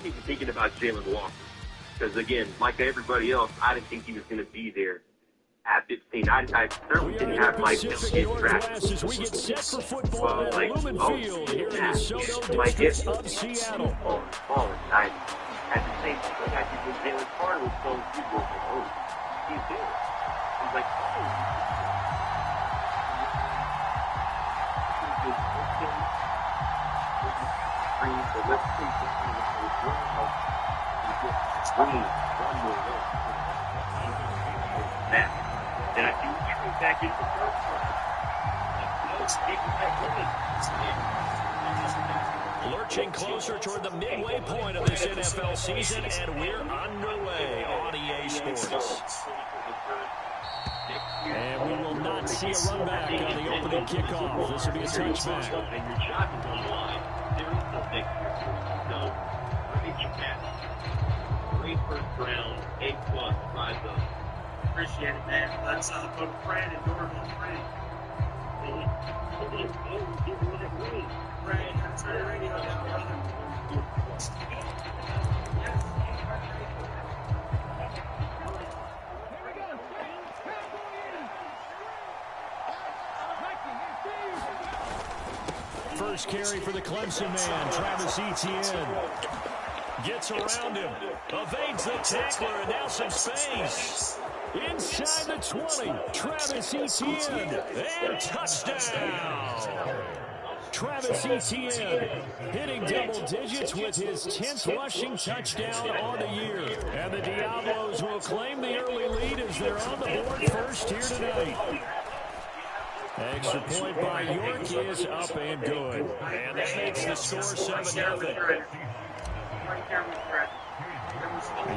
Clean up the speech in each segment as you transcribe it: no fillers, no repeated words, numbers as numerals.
wasn't even thinking about Jalen Walker. Because, again, like everybody else, I didn't think he was going to be there at 15. I certainly didn't have Mike Hill get drafted. We get set for football at Lumen Field here in the Soto district of Seattle. At the same time, I think when Jalen Carter was going to go, oh, he's there. He's like, oh. Let's see then I think we trade back into the first one. Lurching closer toward the midway point of this NFL season, and we're underway on EA Sports. And we will not see a run back on the opening kickoff. This will be a touchback. And your shot is on the line. There is no victory. So, repeat your pass. Great first round, A+, rise up. Appreciate it, man. Let's put Fred and Norman Fred. Fred, turn the radio down, brother. First carry for the Clemson man, Travis Etienne. Gets around him, evades the tackler, and now some space. Inside the 20, Travis Etienne, and touchdown. Travis Etienne hitting double digits with his 10th rushing touchdown on the year. And the Diablos will claim the early lead as they're on the board first here tonight. Extra point by York is up and good. And that makes the score 7-0.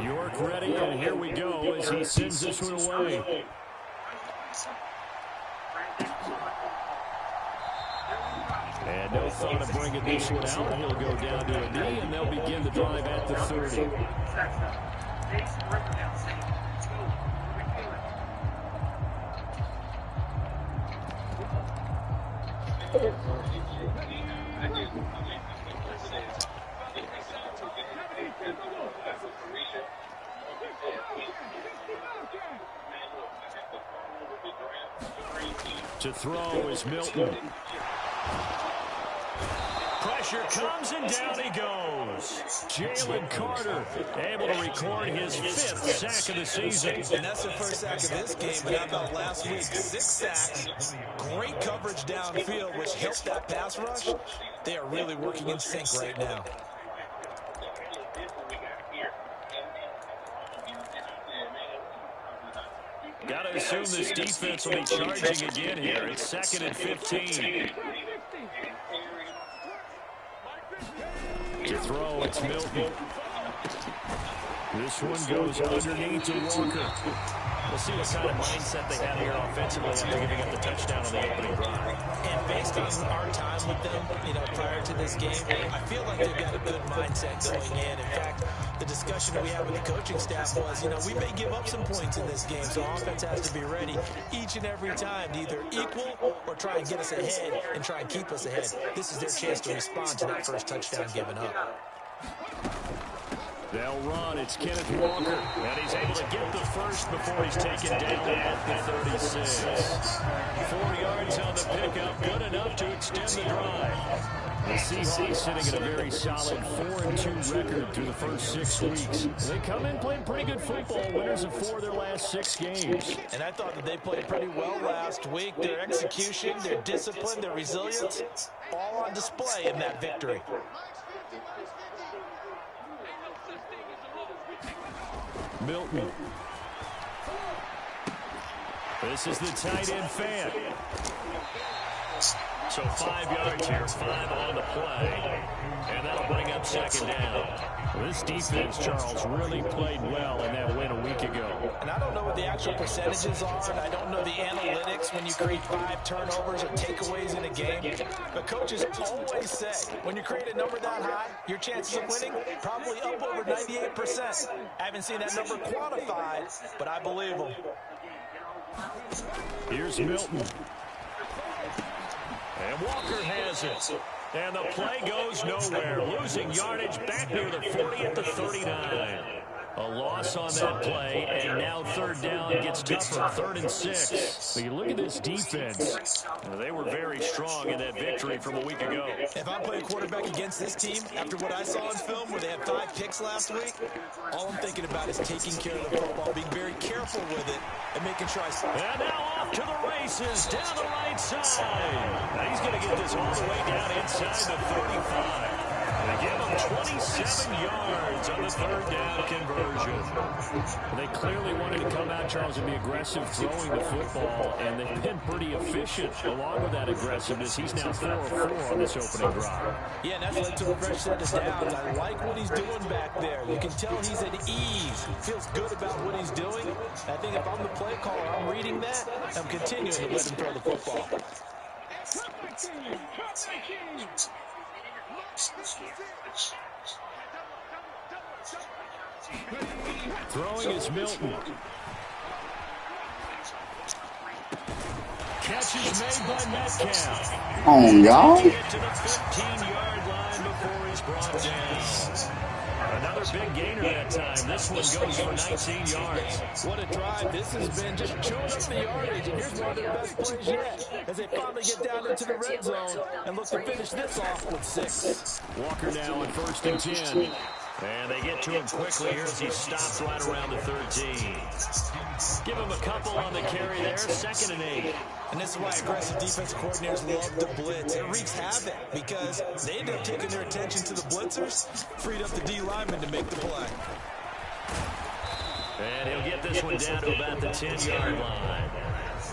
York ready, and here we go as he sends this one away. And no thought of bringing this one out. He'll go down to a knee, and they'll begin the drive at the 30. To throw is Milton. Pressure comes, and down he goes. Jalen Carter able to record his 5th sack of the season. And that's the first sack of this game, but how about last week? 6 sacks, great coverage downfield, which helped that pass rush. They are really working in sync right now. Got to assume this defense will be charging again here. It's 2nd and 15. To throw, it's Milton. This one goes underneath to Walker. We'll see what kind of mindset they have here offensively after giving up the touchdown on the opening drive. And based on our time with them, prior to this game, I feel like they've got a good mindset going in. In fact, the discussion that we had with the coaching staff was, we may give up some points in this game, so offense has to be ready each and every time to either equal or try and get us ahead and try and keep us ahead. This is their chance to respond to that first touchdown given up. They'll run. It's Kenneth Walker. And he's able to get the first before he's taken down at the 36. 4 yards on the pickup. Good enough to extend the drive. The Seahawks sitting at a very solid 4-2 record through the first 6 weeks. They come in playing pretty good football, winners of 4 of their last 6 games. And I thought that they played pretty well last week. Their execution, their discipline, their resilience, all on display in that victory. Milton. This is the tight end fan. So 5 yards here, 5 on the play. And that'll bring up 2nd down. This defense, Charles, really played well in that win a week ago. And I don't know what the actual percentages are, and I don't know the analytics when you create 5 turnovers or takeaways in a game. But coaches always say, when you create a number that high, your chances of winning probably up over 98%. I haven't seen that number quantified, but I believe them. Here's Milton. And Walker has it. And the play goes nowhere. Losing yardage back near the 40 at the 39. A loss on that play, and now third down gets tougher, 3rd and 6. But you look at this defense. They were very strong in that victory from a week ago. If I'm playing quarterback against this team, after what I saw in film where they had 5 picks last week, all I'm thinking about is taking care of the football, being very careful with it, and making sure I... And now off to the races, down the right side. Now he's going to get this all the way down inside the 35. They give him 27 yards on the 3rd down conversion. They clearly wanted to come out, Charles, and be aggressive throwing the football, and they've been pretty efficient along with that aggressiveness. He's now 4 of 4 on this opening drive. Yeah, and that's led to a fresh set of downs. I like what he's doing back there. You can tell he's at ease. He feels good about what he's doing. I think if I'm the play caller, I'm reading that. I'm continuing to let him throw the football. Throwing is Milton. Catch is made by Metcalf. Oh, y'all. Get to the 15-yard line before he's brought down. Another big gainer that time. This one goes for 19 yards. What a drive. This has been just chewing up the yardage. And here's one of their best plays yet as they finally get down into the red zone and look to finish this off with 6. Walker now on 1st and 10. And they get to him quickly here as he stops right around the 13. Give him a couple on the carry there. 2nd and 8. And this is why aggressive defensive coordinators love to blitz. It wreaks havoc because they end up taking their attention to the blitzers, freed up the D lineman to make the play. And he'll get this one down to about the 10-yard line.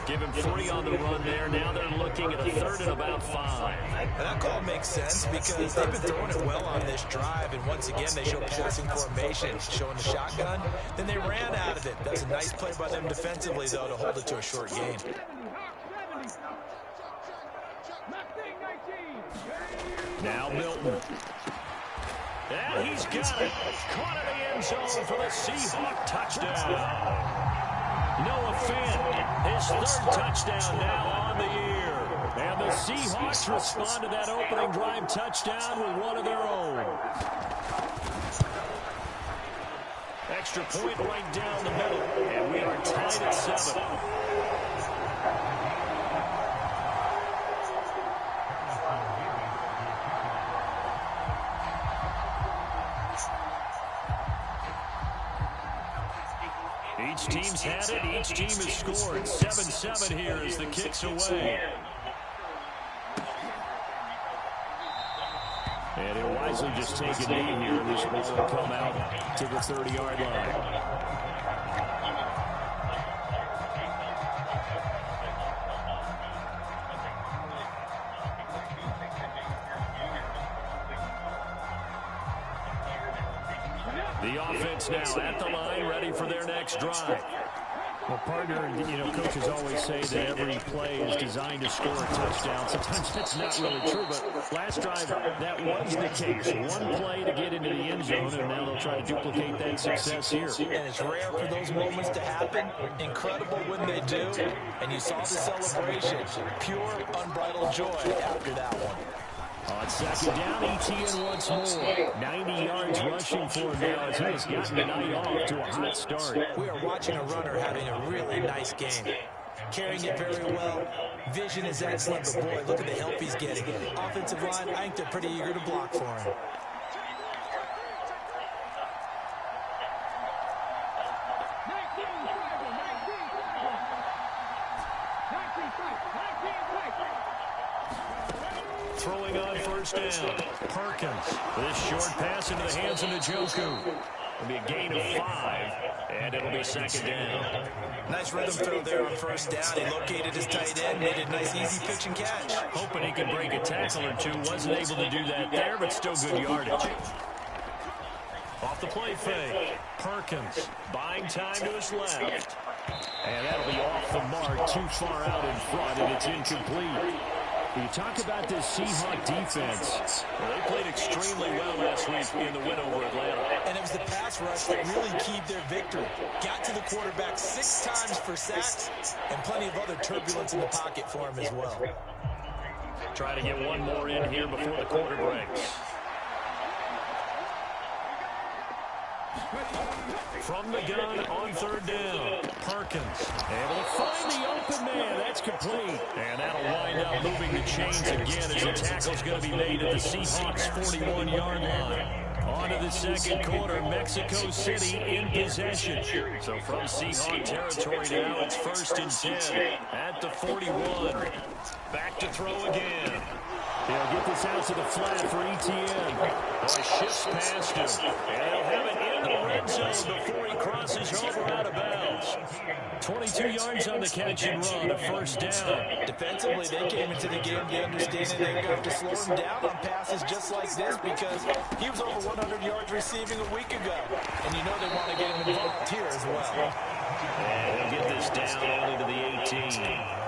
Give him 3 on the run there. Now they're looking at a 3rd and about 5. And that call makes sense because they've been throwing it well on this drive. And once again, they show passing formation, showing the shotgun. Then they ran out of it. That's a nice play by them defensively, though, to hold it to a short gain. Now Milton. And he's got it. Caught in the end zone for the Seahawks touchdown. Noah Fant, his 3rd touchdown now on the year. And the Seahawks respond to that opening drive touchdown with one of their own. Extra point right down the middle. And we are tied at 7. Each team's had it. Each team has scored. 7-7 here as the kick's away. And he'll wisely just take a knee here, and this ball will come out to the 30-yard line. The offense now at the line, ready for their next drive. Well, partner, coaches always say that every play is designed to score a touchdown. Sometimes that's not really true, but last drive, that was the case. One play to get into the end zone, and now they'll try to duplicate that success here. And it's rare for those moments to happen. Incredible when they do. And you saw the celebration. Pure, unbridled joy after that one. On 2nd down, ETN once more. 90 yards rushing for him now as he has gotten the night off to a hot start. We are watching a runner having a really nice game. Carrying it very well. Vision is excellent, but boy, look at the help he's getting. Offensive line, I think they're pretty eager to block for him. Throwing on 1st down. Perkins. This short pass into the hands of Njoku. It'll be a gain of 5, and it'll be 2nd down. Nice rhythm throw there on 1st down. He located his tight end, made a nice easy pitch and catch. Hoping he could break a tackle or two. Wasn't able to do that there, but still good yardage. Off the play fake. Perkins buying time to his left. And that'll be off the mark, too far out in front, and it's incomplete. You talk about this Seahawks defense. Well, they played extremely well last week in the win over Atlanta. And it was the pass rush that really keyed their victory. Got to the quarterback 6 times for sacks, and plenty of other turbulence in the pocket for him as well. Try to get one more in here before the quarter breaks. From the gun on third down, Perkins able to find the open man. That's complete. And that'll wind up moving the chains again as the tackle's going to be made at the Seahawks' 41-yard line. On to the second quarter, Mexico City in possession. So from Seahawk territory now, it's 1st and 10 at the 41. Back to throw again. They'll get this out to the flat for Etienne. Boy, shifts past him. And they'll have it in the red zone before he crosses over out of bounds. 22 yards on the catch and run, a 1st down. Defensively, they came into the game, they understand they're going to have to slow him down on passes just like this because he was over 100 yards receiving a week ago. And you know they want to get him involved here as well. And he'll get this down only to the 18.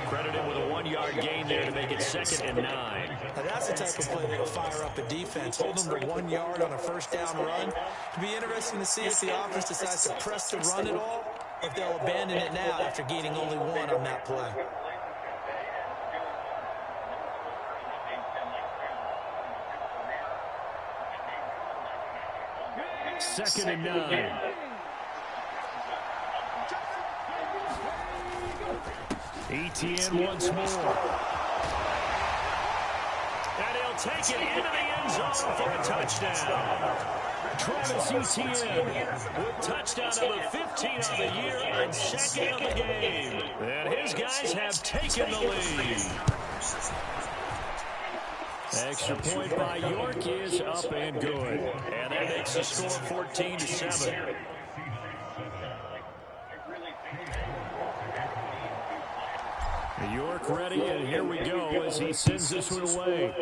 Credited with a 1-yard gain there to make it 2nd and 9. Now that's the type of play that'll fire up a defense. Hold them to 1 yard on a 1st down run. It'll be interesting to see if the offense decides to press the run at all, or if they'll abandon it now after gaining only 1 on that play. Second and 9. Etienne once more. And he'll take it into the end zone for a touchdown. Travis Etienne with touchdown number 15 of the year and 2nd of the game. And his guys have taken the lead. Extra point by York is up and good. And that makes the score 14-7. York ready, and here we go as he sends this one away.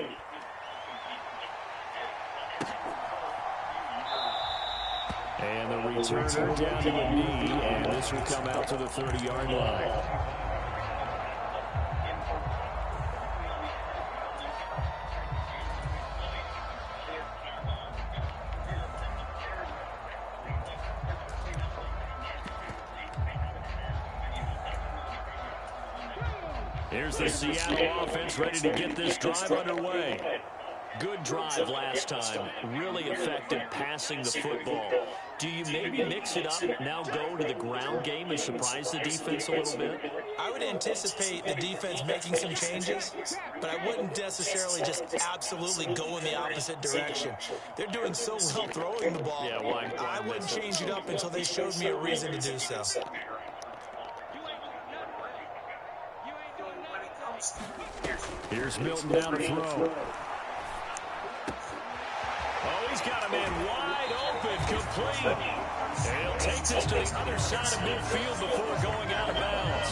And the returner down to the knee, and this will come out to the 30-yard line. Here's the Seattle offense ready to get this drive underway. Good drive last time. Really effective passing the football. Do you maybe mix it up, now go to the ground game and surprise the defense a little bit? I would anticipate the defense making some changes, but I wouldn't necessarily just absolutely go in the opposite direction. They're doing so well throwing the ball. Yeah, why I wouldn't change it up until they showed me a reason to do so. Here's Milton down to throw. Oh, he's got a man wide open, complete. And he'll take this to the other side of midfield before going out of bounds.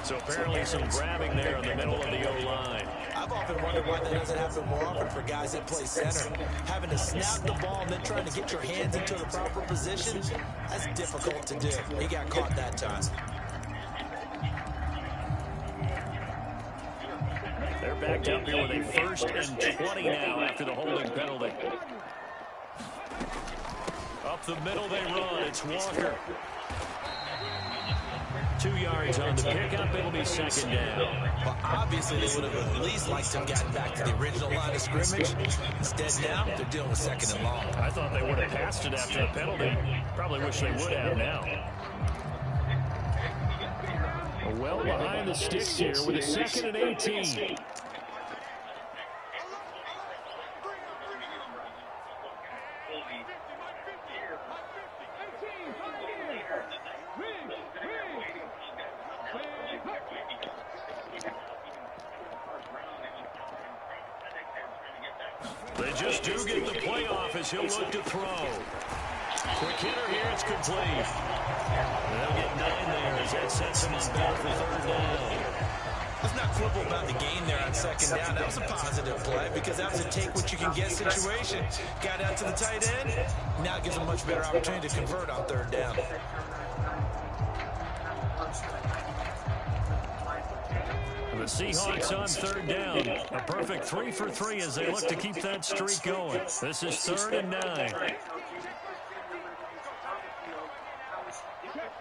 So apparently some grabbing there in the middle of the O-line. I've often wondered why that doesn't happen more often for guys that play center. Having to snap the ball and then trying to get your hands into the proper position, that's difficult to do. He got caught that time. They're backed up here with a 1st and 20 now after the holding penalty. Up the middle they run. It's Walker. 2 yards on the pickup. It'll be 2nd down. Well, obviously, they would have at least liked to have gotten back to the original line of scrimmage. Instead, now, they're dealing with 2nd and long. I thought they would have passed it after the penalty. Probably wish they would have now. Well behind the sticks here with a 2nd and 18. They just do get the play off as he'll look to throw. Quick hitter here, it's complete. They'll get 9 there as that sets him on back for 3rd down. Let's not quibble about the gain there on 2nd down. That was a positive play because that was a take-what-you-can-get situation. Got out to the tight end. Now it gives a much better opportunity to convert on 3rd down. The Seahawks on 3rd down. A perfect 3 for 3 as they look to keep that streak going. This is 3rd and 9.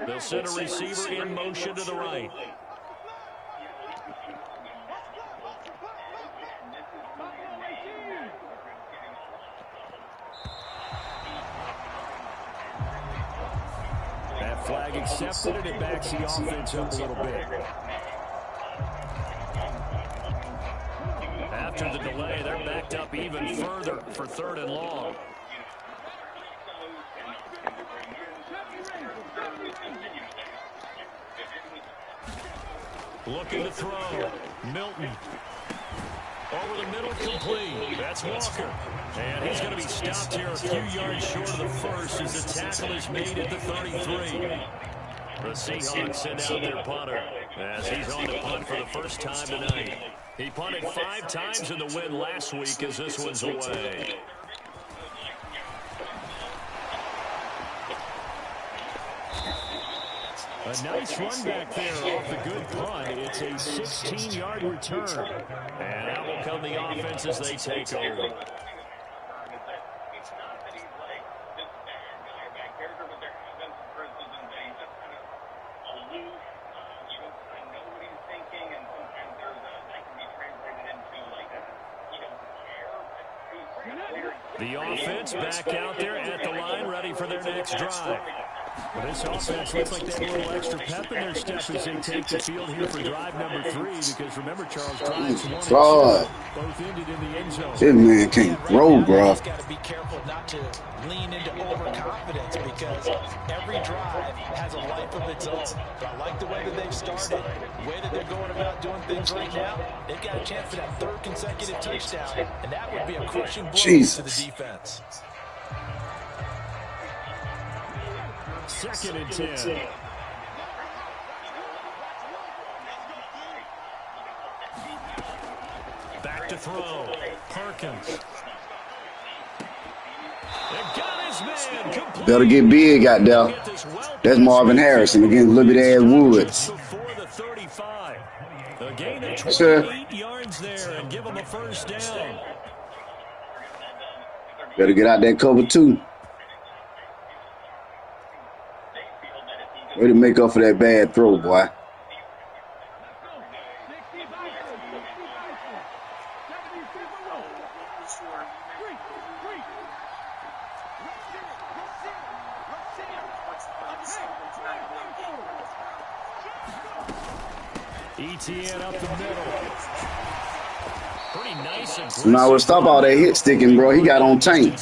They'll send a receiver in motion to the right. flag accepted, and it backs the offense up a little bit. After the delay, they're backed up even further for 3rd and long. Looking to throw. Milton. Over the middle, complete. That's Walker. And he's going to be stopped here a few yards short of the first as the tackle is made at the 33. The Seahawks send out their punter as he's on to punt for the first time tonight. He punted 5 times in the win last week as this one's away. A nice run back there off the good punt. It's a 16-yard return. And out will come the offense as they take over. The offense back out there at the line, ready for their next drive. Well, this offense looks like they have a little extra pep in their step as they take the field here for drive number 3. Because remember, Charles, drives 1 and 2 both ended in the end zone. This man can't throw, bro. He's got to be careful not to lean into overconfidence because every drive has a life of its own. But I like the way that they've started, the way that they're going about doing things right now. They've got a chance for that 3rd consecutive touchdown, and that would be a crushing blow to the defense. 2nd and 10. Back to throw. Perkins. Better get big out there. That's Marvin Harrison against little bit ass Woods. A gain of 28 yards there and give him a first down. Better get out that cover 2. Way to make up for that bad throw, boy. ETN up the middle. Pretty nice. Now we'll stop all that hit sticking, bro. He got on tank.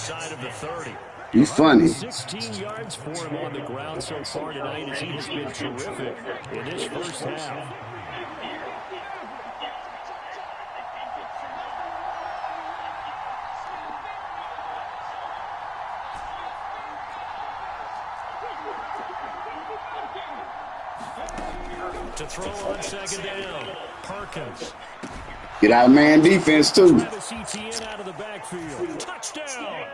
He's funny. 16 yards for him on the ground so far tonight as he has been terrific in this first half. To throw on 2nd down, Perkins. Get out of man defense, too. Travis Etienne out of the backfield. Touchdown.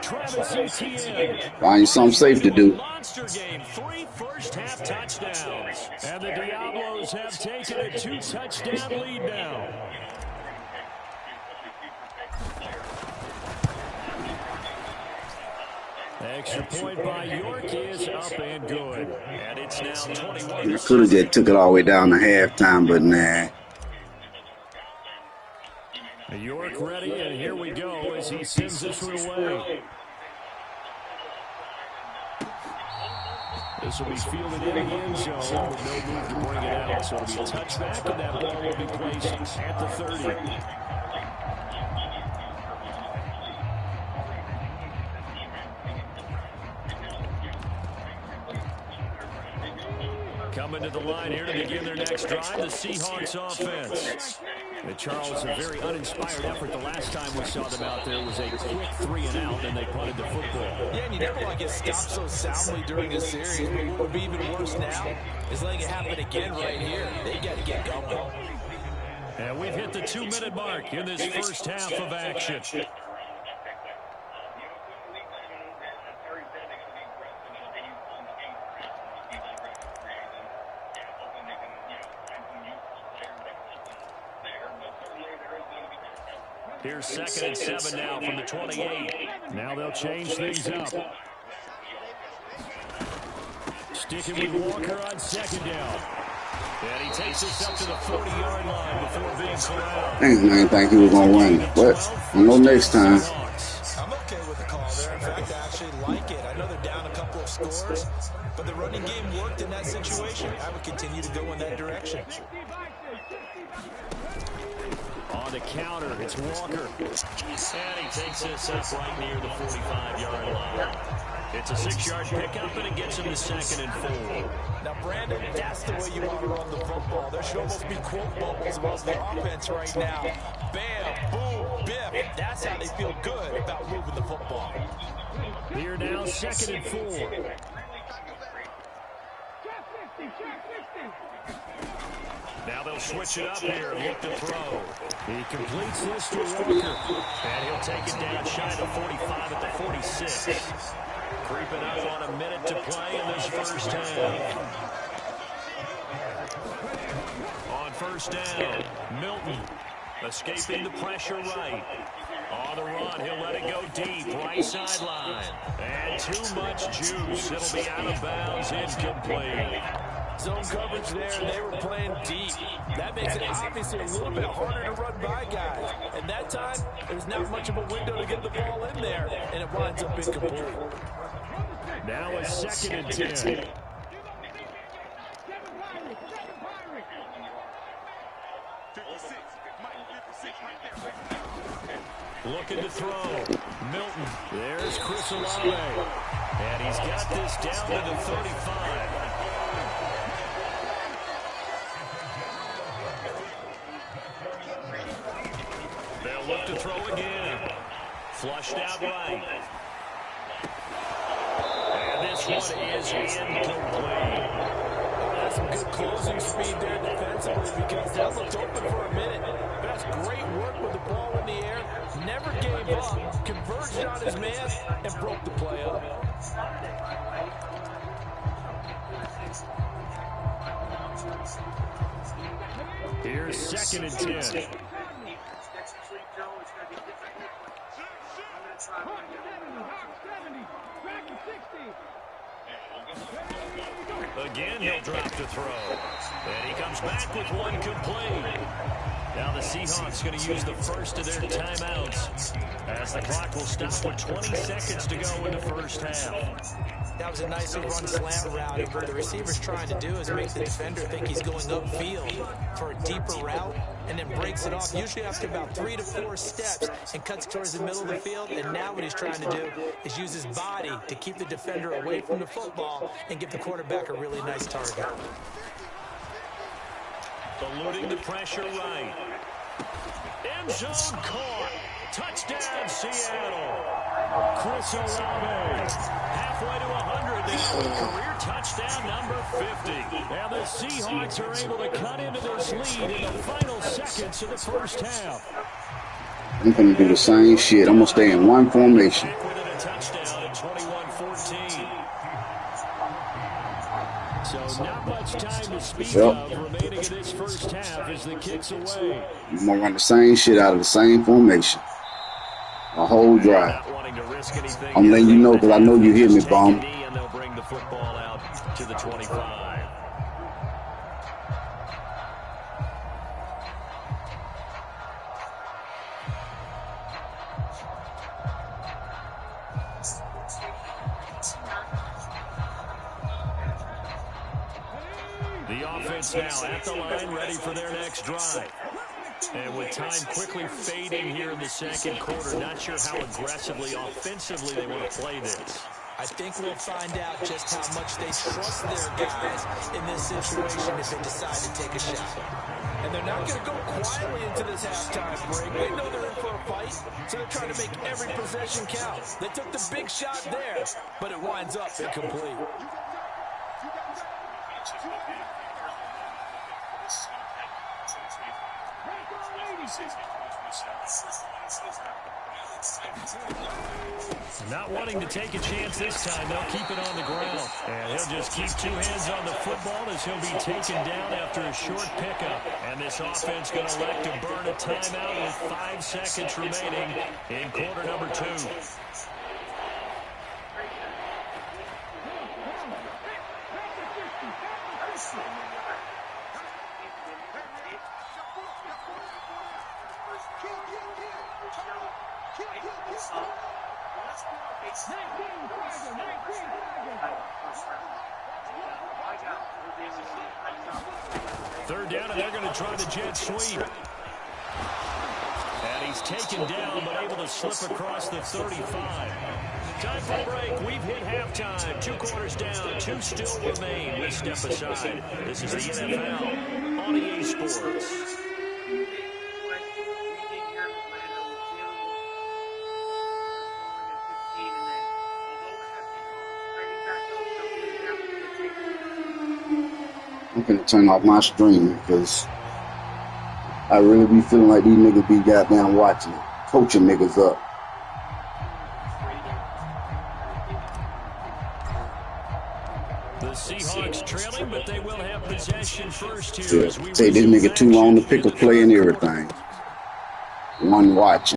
Travis Etienne. Find you something safe to do. Monster game. 3 first-half touchdowns. And the Diablos have taken a 2-touchdown lead now. Extra point by York is up and good. And it's now 21. You could have just took it all the way down to halftime, but nah. York ready, and here we go as he sends this one away. This will be fielded in the end zone with no move to bring it out. So it'll be a touchback, and that ball will be placed at the 30. Coming to the line here to begin their next drive, the Seahawks offense. And Charles, a very uninspired effort the last time we saw them out there was a quick 3-and-out, and they punted the football. Yeah, and you never want to get stopped so soundly during a series. But what would be even worse now is letting it happen again right here. They got to get going. And we've hit the 2-minute mark in this first half of action. Here's 2nd and 7 now from the 28. Now they'll change things up. Sticking with Walker on 2nd down. And he takes this up to the 40-yard line before being corralled. I didn't think he was going to run it, but I know next time. I'm okay with the call there. In fact, actually like it. I know they're down a couple of scores, but the running game worked in that situation. I would continue to go in that direction. On the counter, it's Walker. And he takes this up right near the 45-yard line. It's a 6-yard pickup, and it gets him to 2nd and 4. Now, Brandon, that's the way you want to run the football. There should almost be quote bubbles about the offense right now. Bam, boom, biff. That's how they feel good about moving the football. Here now, 2nd and 4. Now they'll switch it up here and look to throw. He completes this to Walker. And he'll take it down shy of the 45 at the 46. Creeping up on a minute to play in this first half. On first down, Milton escaping the pressure right. On the run, he'll let it go deep, right sideline. And too much juice. It'll be out of bounds, incomplete. Zone coverage there, and they were playing deep. That makes it obviously a little bit harder to run by guys. And that time, there's not much of a window to get the ball in there, and it winds up incomplete. Now a 2nd and 10. Looking to throw. Milton. There's Chris Olave. And he's got this down to the 35. They'll look to throw again. Flushed out right. And this one is incomplete. That's some good closing speed there defensively because that looked open for a minute. That's great work with the ball in the air. Never gave up. Converged on his man and broke the play up. Here's 2nd and 10. Again, he'll drop to throw. And he comes back with one complete. Now the Seahawks going to use the first of their timeouts as the clock will stop with 20 seconds to go in the first half. That was a nicely run slant route. And what the receiver's trying to do is make the defender think he's going upfield for a deeper route and then breaks it off, usually after about 3 to 4 steps, and cuts towards the middle of the field. And now what he's trying to do is use his body to keep the defender away from the football and give the quarterback a really nice target. Eluding the pressure right. End zone caught. Touchdown, Seattle. Chris Olave. Halfway to 100 now. Career touchdown number 50. And the Seahawks are able to cut into this lead in the final seconds of the first half. I'm going to do the same shit. I'm going to stay in one formation. With a touchdown at 21-14. So not much time to speak of remaining in this first half as the kick's away. I'm going to run the same shit out of the same formation. A whole drive. I'm letting you know because I know you hear me, Bum. And they'll bring the football out to the 25. The offense now at the line, ready for their next drive. And with time quickly fading here in the second quarter, not sure how aggressively, offensively they want to play this. I think we'll find out just how much they trust their guys in this situation if they decide to take a shot. And they're not going to go quietly into this halftime break. They know they're in for a fight, so they're trying to make every possession count. They took the big shot there, but it winds up incomplete. Not wanting to take a chance this time, they'll keep it on the ground. And he'll just keep 2 hands on the football as he'll be taken down after a short pickup. And this offense going to elect to burn a timeout with 5 seconds remaining in quarter number 2. Third down, and they're going to try the jet sweep. And he's taken down, but able to slip across the 35. Time for a break. We've hit halftime. 2 quarters down. 2 still remain. We step aside. This is the NFL on EA Sports. I'm going to turn off my stream because I really be feeling like these niggas be goddamn watching, coaching niggas up. The Seahawks trailing, but they will have possession first here. Yeah. Say this nigga too long to pick a play and everything. One watching.